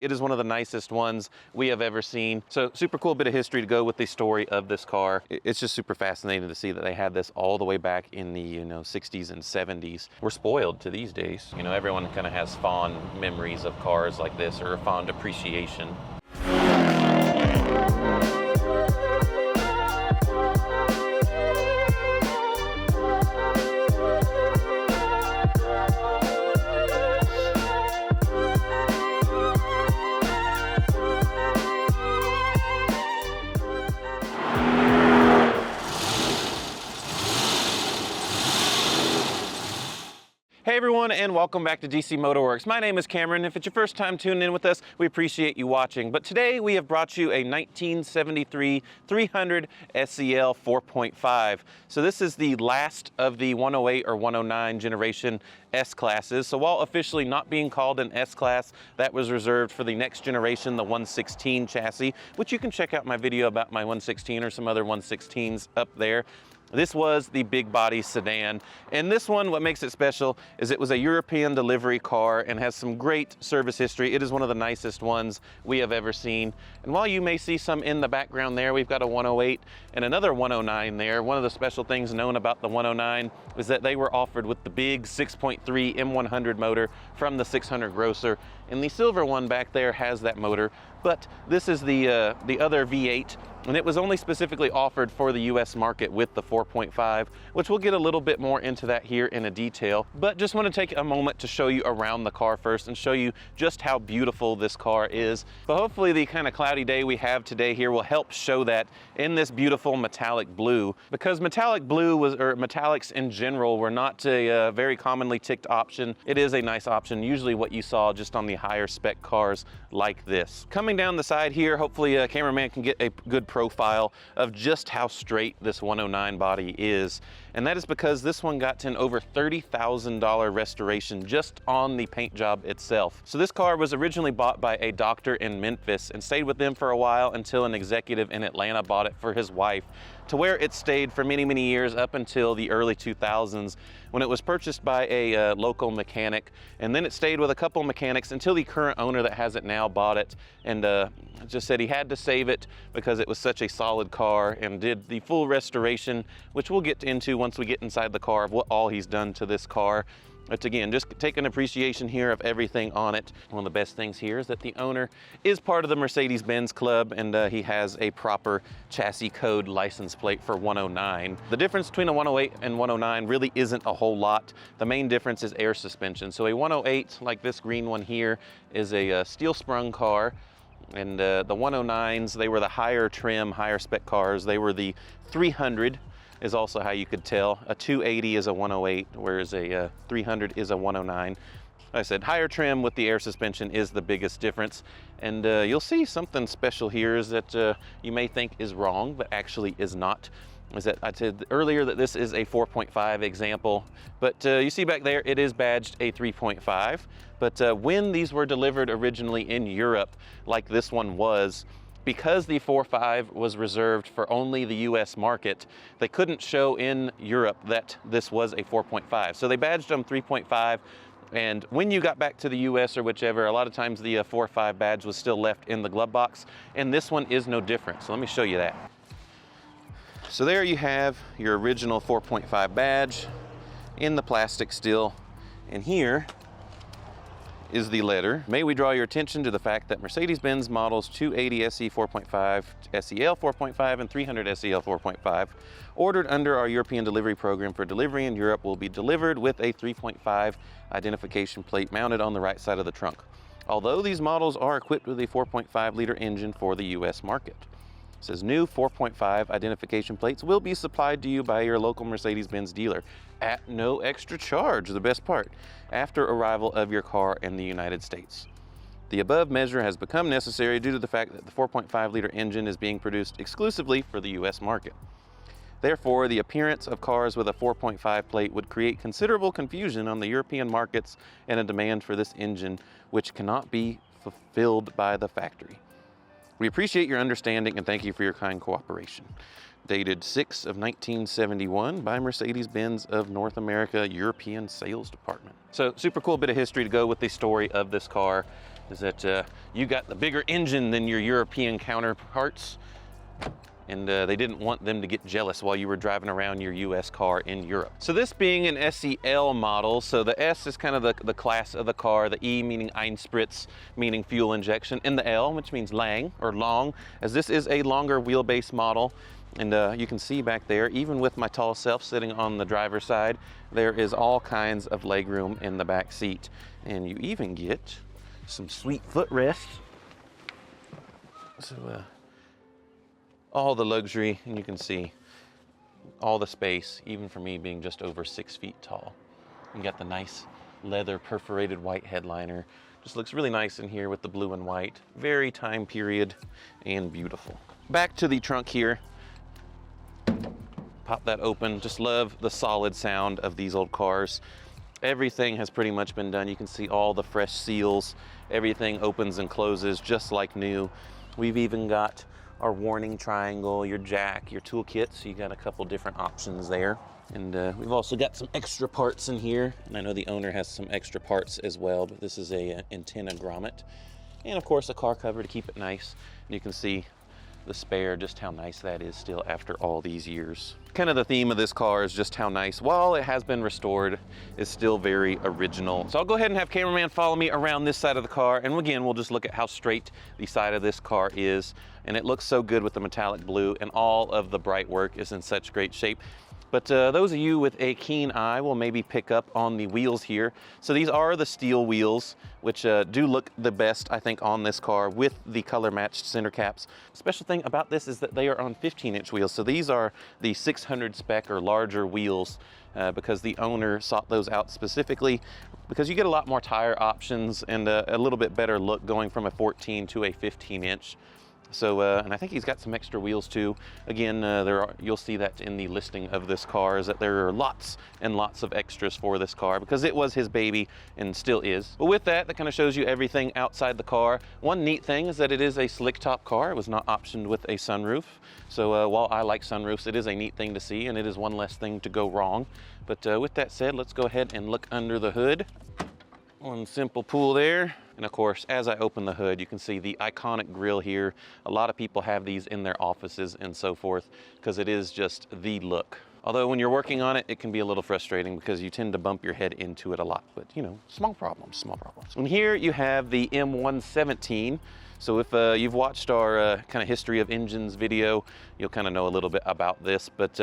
It is one of the nicest ones we have ever seen. So super cool bit of history to go with the story of this car. It's just super fascinating to see that they had this all the way back in the 60s and 70s. We're spoiled to these days. Everyone kind of has fond memories of cars like this, or a fond appreciation. Hey everyone, and welcome back to DC Motorwerks. My name is Cameron. If it's your first time tuning in with us, we appreciate you watching. But today we have brought you a 1973 300 SEL 4.5. So this is the last of the 108 or 109 generation S-classes. So while officially not being called an S-class, that was reserved for the next generation, the 116 chassis, which you can check out my video about my 116 or some other 116s up there. This was the big body sedan, and this one, what makes it special is it was a European delivery car and has some great service history. It is one of the nicest ones we have ever seen. And while you may see some in the background there, we've got a 108 and another 109 there. One of the special things known about the 109 is that they were offered with the big 6.3 M100 motor from the 600 Grosser, and the silver one back there has that motor. But this is the other V8, and it was only specifically offered for the US market with the 4.5, which we'll get a little bit more into that here in a detail. But just want to take a moment to show you around the car first and show you just how beautiful this car is. But hopefully the kind of cloudy day we have today here will help show that in this beautiful metallic blue, because metallic blue or metallics in general were not a very commonly ticked option. It is a nice option, usually what you saw just on the higher spec cars like this. Coming down the side here, hopefully a cameraman can get a good profile of just how straight this 109 body is. And that is because this one got an over $30,000 restoration just on the paint job itself. So this car was originally bought by a doctor in Memphis and stayed with them for a while until an executive in Atlanta bought it for his wife, to where it stayed for many, many years up until the early 2000s when it was purchased by a local mechanic. And then it stayed with a couple mechanics until the current owner that has it now bought it and just said he had to save it because it was such a solid car, and did the full restoration, which we'll get into once we get inside the car, of what all he's done to this car. But again, just take an appreciation here of everything on it. One of the best things here is that the owner is part of the Mercedes-Benz club, and he has a proper chassis code license plate for 109. The difference between a 108 and 109 really isn't a whole lot. The main difference is air suspension. So a 108, like this green one here, is a steel sprung car. And the 109s, they were the higher trim, higher spec cars. They were the 300 is also how you could tell. A 280 is a 108, whereas a 300 is a 109. Like I said, higher trim with the air suspension is the biggest difference. And you'll see something special here is that you may think is wrong, but actually is not. Is that I said earlier that this is a 4.5 example, but you see back there, it is badged a 3.5. But when these were delivered originally in Europe, like this one was, because the 4.5 was reserved for only the US market, they couldn't show in Europe that this was a 4.5. So they badged them 3.5. And when you got back to the US or whichever, a lot of times the 4.5 badge was still left in the glove box, and this one is no different. So let me show you that. So there you have your original 4.5 badge in the plastic still, and here is the letter. May we draw your attention to the fact that Mercedes-Benz models 280 SE 4.5, SEL 4.5, and 300 SEL 4.5 ordered under our European delivery program for delivery in Europe will be delivered with a 3.5 identification plate mounted on the right side of the trunk, although these models are equipped with a 4.5 liter engine for the US market. It says new 4.5 identification plates will be supplied to you by your local Mercedes-Benz dealer at no extra charge, the best part, after arrival of your car in the United States. The above measure has become necessary due to the fact that the 4.5 liter engine is being produced exclusively for the US market. Therefore, the appearance of cars with a 4.5 plate would create considerable confusion on the European markets and a demand for this engine, which cannot be fulfilled by the factory. We appreciate your understanding and thank you for your kind cooperation. Dated 6 of 1971 by Mercedes-Benz of North America European Sales Department. So super cool bit of history to go with the story of this car. is that you got the bigger engine than your European counterparts, and they didn't want them to get jealous while you were driving around your US car in Europe. So this being an SEL model, so the S is kind of the class of the car, the E meaning Einspritz, meaning fuel injection, and the L, which means lang or long, as this is a longer wheelbase model. And you can see back there, even with my tall self sitting on the driver's side, there is all kinds of legroom in the back seat. And you even get some sweet footrests. So all the luxury, and you can see all the space, even for me being just over 6 feet tall. You got the nice leather perforated white headliner. Just looks really nice in here with the blue and white. Very time period and beautiful. Back to the trunk here. Pop that open. Just love the solid sound of these old cars. Everything has pretty much been done. You can see all the fresh seals. Everything opens and closes just like new. We've even got our warning triangle, your jack, your toolkit. So you got a couple different options there. And we've also got some extra parts in here. And I know the owner has some extra parts as well, but this is a antenna grommet. And of course a car cover to keep it nice. And you can see the spare, just how nice that is still after all these years. Kind of the theme of this car is just how nice, while it has been restored, is still very original. So I'll go ahead and have cameraman follow me around this side of the car, and again, we'll just look at how straight the side of this car is. And it looks so good with the metallic blue, and all of the bright work is in such great shape. But those of you with a keen eye will maybe pick up on the wheels here. So these are the steel wheels, which do look the best, I think, on this car with the color matched center caps. The special thing about this is that they are on 15-inch wheels. So these are the 600 spec or larger wheels because the owner sought those out specifically because you get a lot more tire options and a little bit better look going from a 14 to a 15-inch. So, and I think he's got some extra wheels too. Again, you'll see that in the listing of this car, is that there are lots and lots of extras for this car because it was his baby and still is. But with that, that kind of shows you everything outside the car. One neat thing is that it is a slick top car. It was not optioned with a sunroof. So while I like sunroofs, it is a neat thing to see, and it is one less thing to go wrong. But with that said, let's go ahead and look under the hood. One simple pull there. And of course, as I open the hood, you can see the iconic grille here. A lot of people have these in their offices and so forth because it is just the look. Although when you're working on it, it can be a little frustrating because you tend to bump your head into it a lot. But you know, small problems, small problems. And here you have the M117. So if you've watched our kind of history of engines video, you'll kind of know a little bit about this. But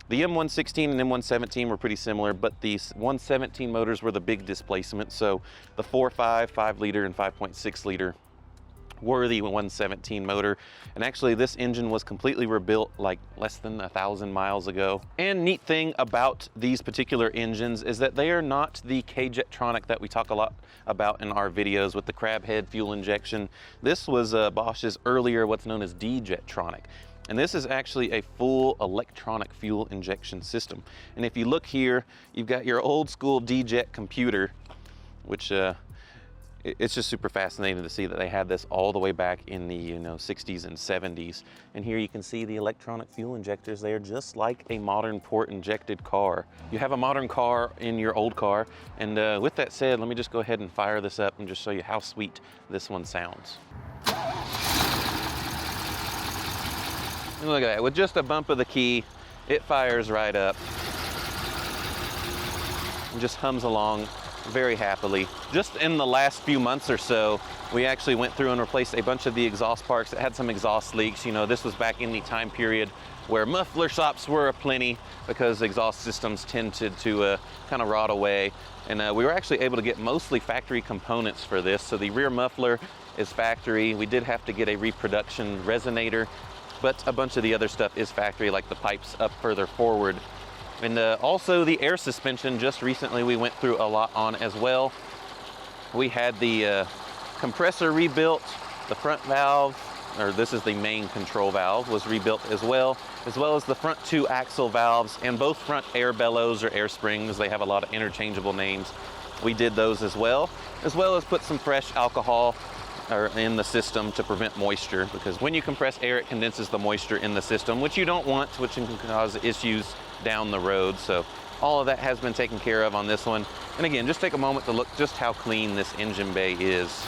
the M116 and M117 were pretty similar, but these 117 motors were the big displacement. So the 4.5, 5 liter, and 5.6 liter were the 117 motor. And actually this engine was completely rebuilt like less than 1,000 miles ago. And neat thing about these particular engines is that they are not the K-Jetronic that we talk a lot about in our videos with the crab head fuel injection. This was Bosch's earlier, what's known as D-Jetronic. And this is actually a full electronic fuel injection system. And if you look here, you've got your old school D-Jet computer, which it's just super fascinating to see that they had this all the way back in the 60s and 70s. And here you can see the electronic fuel injectors. They are just like a modern port injected car. You have a modern car in your old car. And with that said, let me just go ahead and fire this up and just show you how sweet this one sounds. And look at that, with just a bump of the key, it fires right up. And just hums along very happily. Just in the last few months or so, we actually went through and replaced a bunch of the exhaust parts that had some exhaust leaks. You know, this was back in the time period where muffler shops were aplenty because exhaust systems tended to kind of rot away. And we were actually able to get mostly factory components for this. So the rear muffler is factory. We did have to get a reproduction resonator, but a bunch of the other stuff is factory, like the pipes up further forward. And also the air suspension, just recently we went through a lot on as well. We had the compressor rebuilt, the front valve, or this is the main control valve, was rebuilt as well as the front 2 axle valves and both front air bellows or air springs. They have a lot of interchangeable names. We did those as well as put some fresh alcohol in the system to prevent moisture, because when you compress air, it condenses the moisture in the system, which you don't want, which can cause issues down the road. So all of that has been taken care of on this one. And again, just take a moment to look just how clean this engine bay is.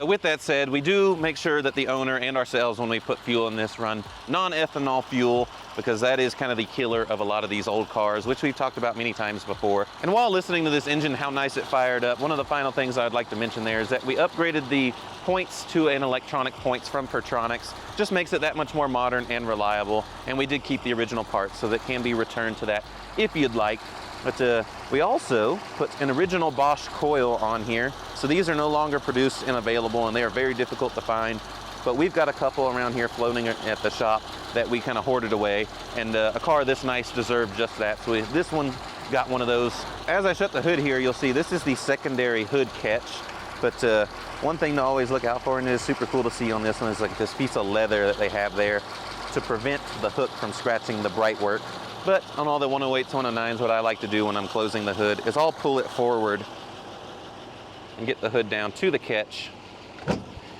with that said, we do make sure that the owner and ourselves, when we put fuel in this, run non-ethanol fuel, because that is kind of the killer of a lot of these old cars, which we've talked about many times before. And while listening to this engine, how nice it fired up, one of the final things I'd like to mention there is that we upgraded the points to an electronic points from Pertronics. Just makes it that much more modern and reliable. And we did keep the original parts so that can be returned to that if you'd like. But we also put an original Bosch coil on here. So these are no longer produced and available, and they are very difficult to find. But we've got a couple around here floating at the shop that we kind of hoarded away. And a car this nice deserved just that. So this one got one of those. As I shut the hood here, you'll see this is the secondary hood catch. But one thing to always look out for, and it is super cool to see on this one, is like this piece of leather that they have there to prevent the hook from scratching the bright work. But on all the 108s, 109s, what I like to do when I'm closing the hood is I'll pull it forward and get the hood down to the catch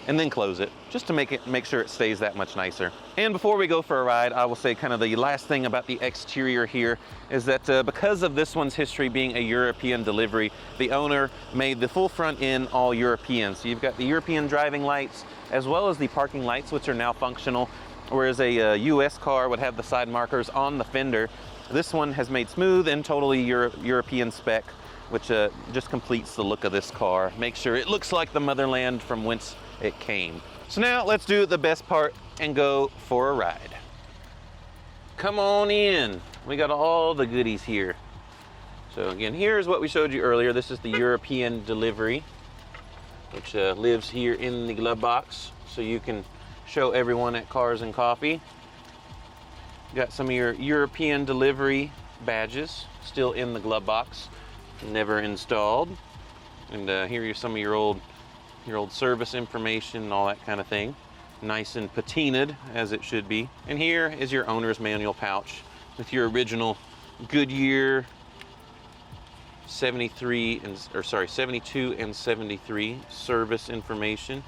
and then close it, just to make sure it stays that much nicer. And before we go for a ride, I will say kind of the last thing about the exterior here is that because of this one's history being a European delivery, the owner made the full front end all European. So you've got the European driving lights as well as the parking lights, which are now functional. Whereas a US car would have the side markers on the fender, this one has made smooth and totally European spec, which just completes the look of this car. Make sure it looks like the motherland from whence it came. So now let's do the best part and go for a ride. Come on in. We got all the goodies here. So again, here's what we showed you earlier. This is the European delivery, which lives here in the glove box, so you can show everyone at Cars and Coffee. Got some of your European delivery badges still in the glove box, never installed. And here are some of your old service information and all that kind of thing. Nice and patinaed as it should be. And here is your owner's manual pouch with your original Goodyear 72 and 73 service information.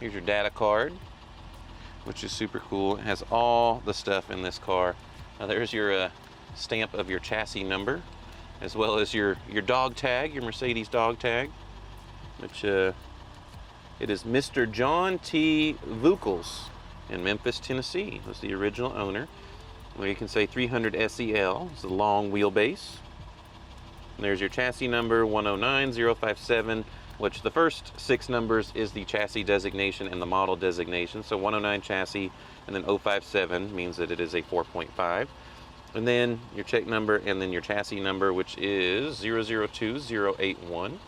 Here's your data card, which is super cool. It has all the stuff in this car. Now there's your stamp of your chassis number, as well as your dog tag, your Mercedes dog tag, which it is Mr. John T. Vukels in Memphis, Tennessee. Was the original owner. Well, you can say 300 SEL. It's a long wheelbase. And there's your chassis number 109057. Which the first 6 numbers is the chassis designation and the model designation. So 109 chassis, and then 057 means that it is a 4.5. And then your check number, and then your chassis number, which is 002081. And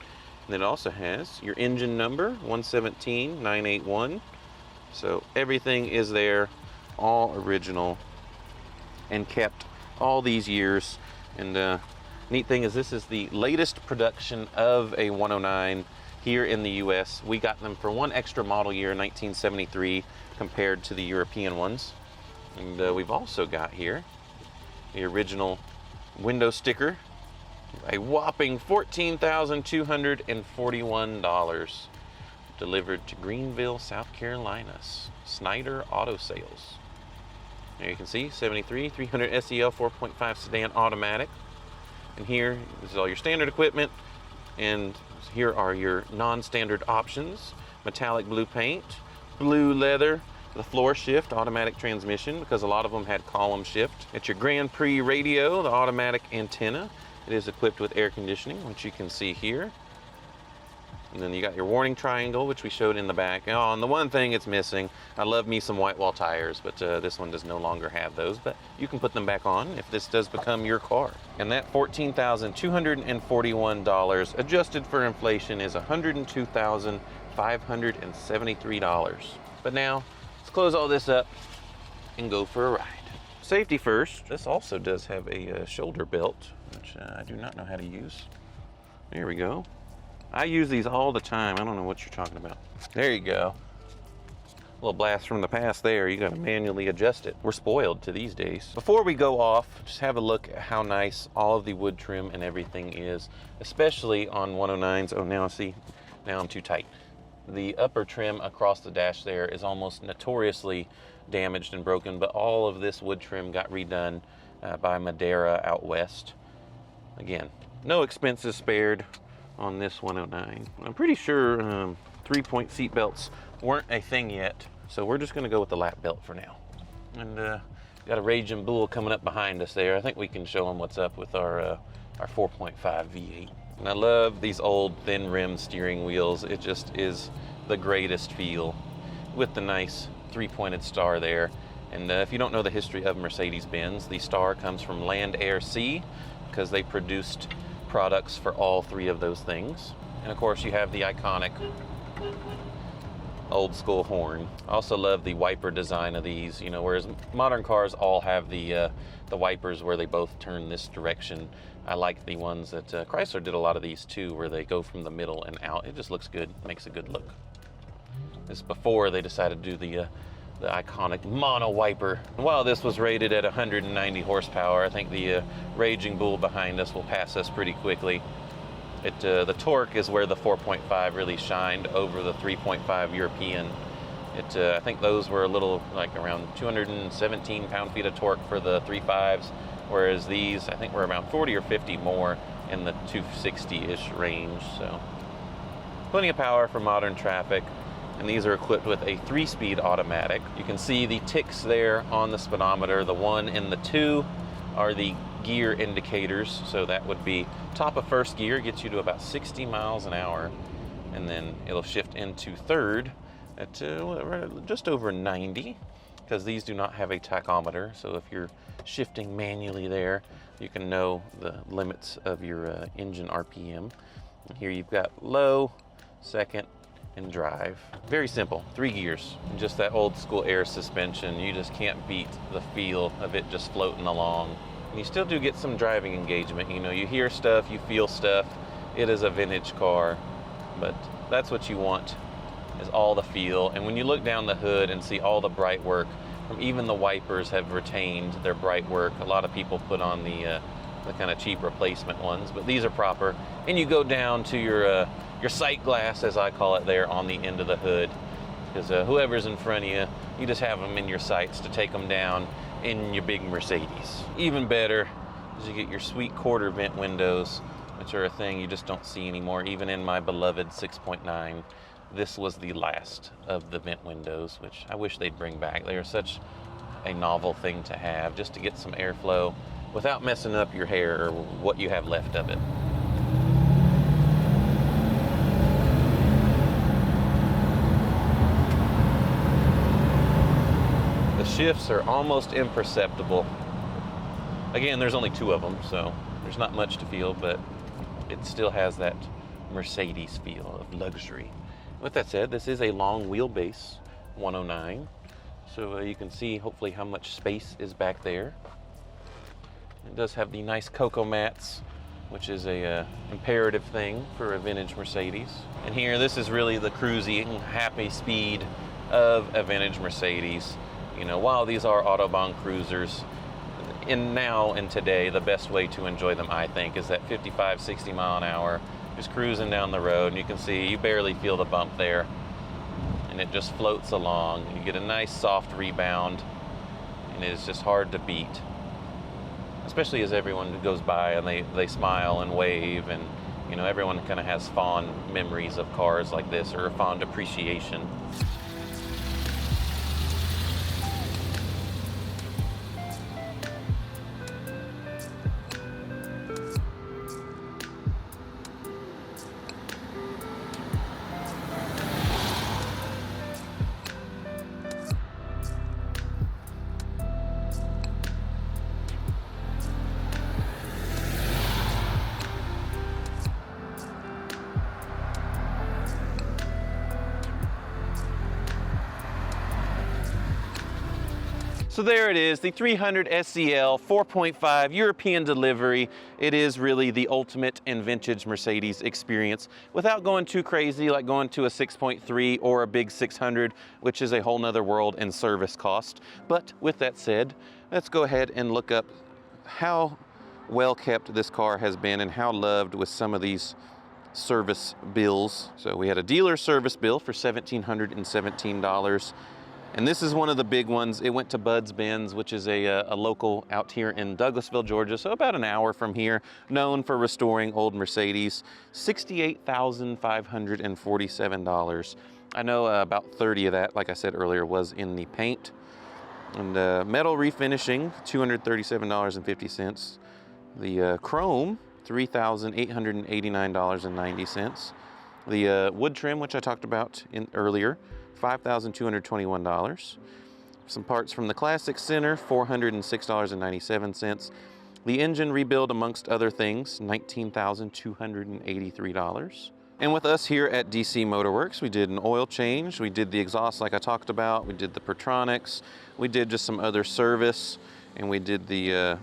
then it also has your engine number, 117981. So everything is there, all original, and kept all these years. And neat thing is this is the latest production of a 109 here in the US. We got them for one extra model year, 1973, compared to the European ones. And we've also got here the original window sticker, a whopping $14,241, delivered to Greenville, South Carolina, Snyder Auto Sales. There you can see 73, 300 SEL 4.5 sedan automatic. And here, this is all your standard equipment, and here are your non-standard options. Metallic blue paint, blue leather, the floor shift, automatic transmission, because a lot of them had column shift. It's your Grand Prix radio, the automatic antenna. It is equipped with air conditioning, which you can see here. And then you got your warning triangle, which we showed in the back. Oh, and the one thing it's missing, I love me some white wall tires, but this one does no longer have those, but you can put them back on if this does become your car. And that $14,241 adjusted for inflation is $102,573. But now, let's close all this up and go for a ride. Safety first. This also does have a shoulder belt, which I do not know how to use. There we go. I use these all the time. I don't know what you're talking about. There you go. A little blast from the past there. You gotta manually adjust it. We're spoiled to these days. Before we go off, just have a look at how nice all of the wood trim and everything is, especially on 109s. Oh, now I'm too tight. The upper trim across the dash there is almost notoriously damaged and broken, but all of this wood trim got redone by Madeira out west. Again, no expenses spared. on this 109. I'm pretty sure 3-point seat belts weren't a thing yet, so we're just gonna go with the lap belt for now. And got a Raging Bull coming up behind us there. I think we can show them what's up with our 4.5 V8. And I love these old thin rim steering wheels. It just is the greatest feel with the nice 3-pointed star there. And if you don't know the history of Mercedes-Benz, the star comes from Land, Air, Sea, because they produced products for all 3 of those things. And of course you have the iconic old school horn. I also love the wiper design of these, you know, whereas modern cars all have the wipers where they both turn this direction. I like the ones that Chrysler did a lot of these too, where they go from the middle and out. It just looks good, makes a good look. This is before they decided to do the iconic mono wiper. While this was rated at 190 horsepower, I think the Raging Bull behind us will pass us pretty quickly. The torque is where the 4.5 really shined over the 3.5 European. I think those were a little like around 217 pound-feet of torque for the 3.5s, whereas these I think were around 40 or 50 more in the 260-ish range. So plenty of power for modern traffic. And these are equipped with a 3-speed automatic. You can see the ticks there on the speedometer. The 1 and the 2 are the gear indicators. So that would be top of first gear, gets you to about 60 miles an hour. And then it'll shift into third at just over 90, because these do not have a tachometer. So if you're shifting manually there, you can know the limits of your engine RPM. And here you've got low, second, and drive. Very simple, 3 gears. And just that old school air suspension, you just can't beat the feel of it just floating along. And you still do get some driving engagement. You know, you hear stuff, you feel stuff. It is a vintage car, but that's what you want, is all the feel. And when you look down the hood and see all the bright work, from even the wipers have retained their bright work. A lot of people put on the kind of cheap replacement ones, but these are proper. And you go down to your sight glass, as I call it, there on the end of the hood, because whoever's in front of you, you just have them in your sights to take them down in your big Mercedes. Even better is you get your sweet quarter vent windows, which are a thing you just don't see anymore. Even in my beloved 6.9, this was the last of the vent windows, which I wish they'd bring back. They are such a novel thing to have, just to get some airflow without messing up your hair or what you have left of it. The shifts are almost imperceptible. Again, there's only 2 of them, so there's not much to feel, but it still has that Mercedes feel of luxury. With that said, this is a long wheelbase 109, so you can see hopefully how much space is back there. It does have the nice cocoa mats, which is a imperative thing for a vintage Mercedes. And here, this is really the cruisy, happy speed of a vintage Mercedes. You know, while these are Autobahn cruisers, now and today, the best way to enjoy them, I think, is that 55, 60 mile an hour, just cruising down the road, and you can see you barely feel the bump there, and it just floats along. You get a nice soft rebound, and it is just hard to beat, especially as everyone goes by and they smile and wave, and you know, everyone kind of has fond memories of cars like this, or a fond appreciation. So there it is, the 300 SEL 4.5 European delivery. It is really the ultimate in vintage Mercedes experience without going too crazy, like going to a 6.3 or a big 600, which is a whole nother world in service cost. But with that said, let's go ahead and look up how well kept this car has been and how loved with some of these service bills. So we had a dealer service bill for $1,717. And this is one of the big ones. It went to Bud's Benz, which is a local out here in Douglasville, Georgia, so about an hour from here, known for restoring old Mercedes. $68,547. I know about 30 of that, like I said earlier, was in the paint. And metal refinishing, $237.50. The chrome, $3,889.90. The wood trim, which I talked about earlier, $5,221. Some parts from the Classic Center, $406.97. The engine rebuild, amongst other things, $19,283. And with us here at DC Motorwerks, we did an oil change, we did the exhaust like I talked about, we did the Pertronics, we did just some other service, and we did the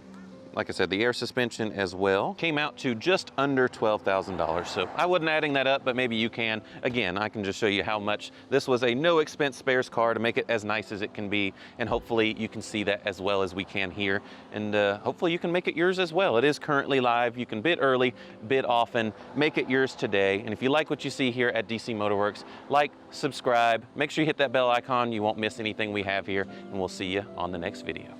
like I said, the air suspension as well. Came out to just under $12,000. So I wasn't adding that up, but maybe you can. Again, I can just show you how much this was a no expense spares car to make it as nice as it can be. And hopefully you can see that as well as we can here. And hopefully you can make it yours as well. It is currently live. You can bid early, bid often, make it yours today. And if you like what you see here at DC Motorwerks, like, subscribe, make sure you hit that bell icon. You won't miss anything we have here, and we'll see you on the next video.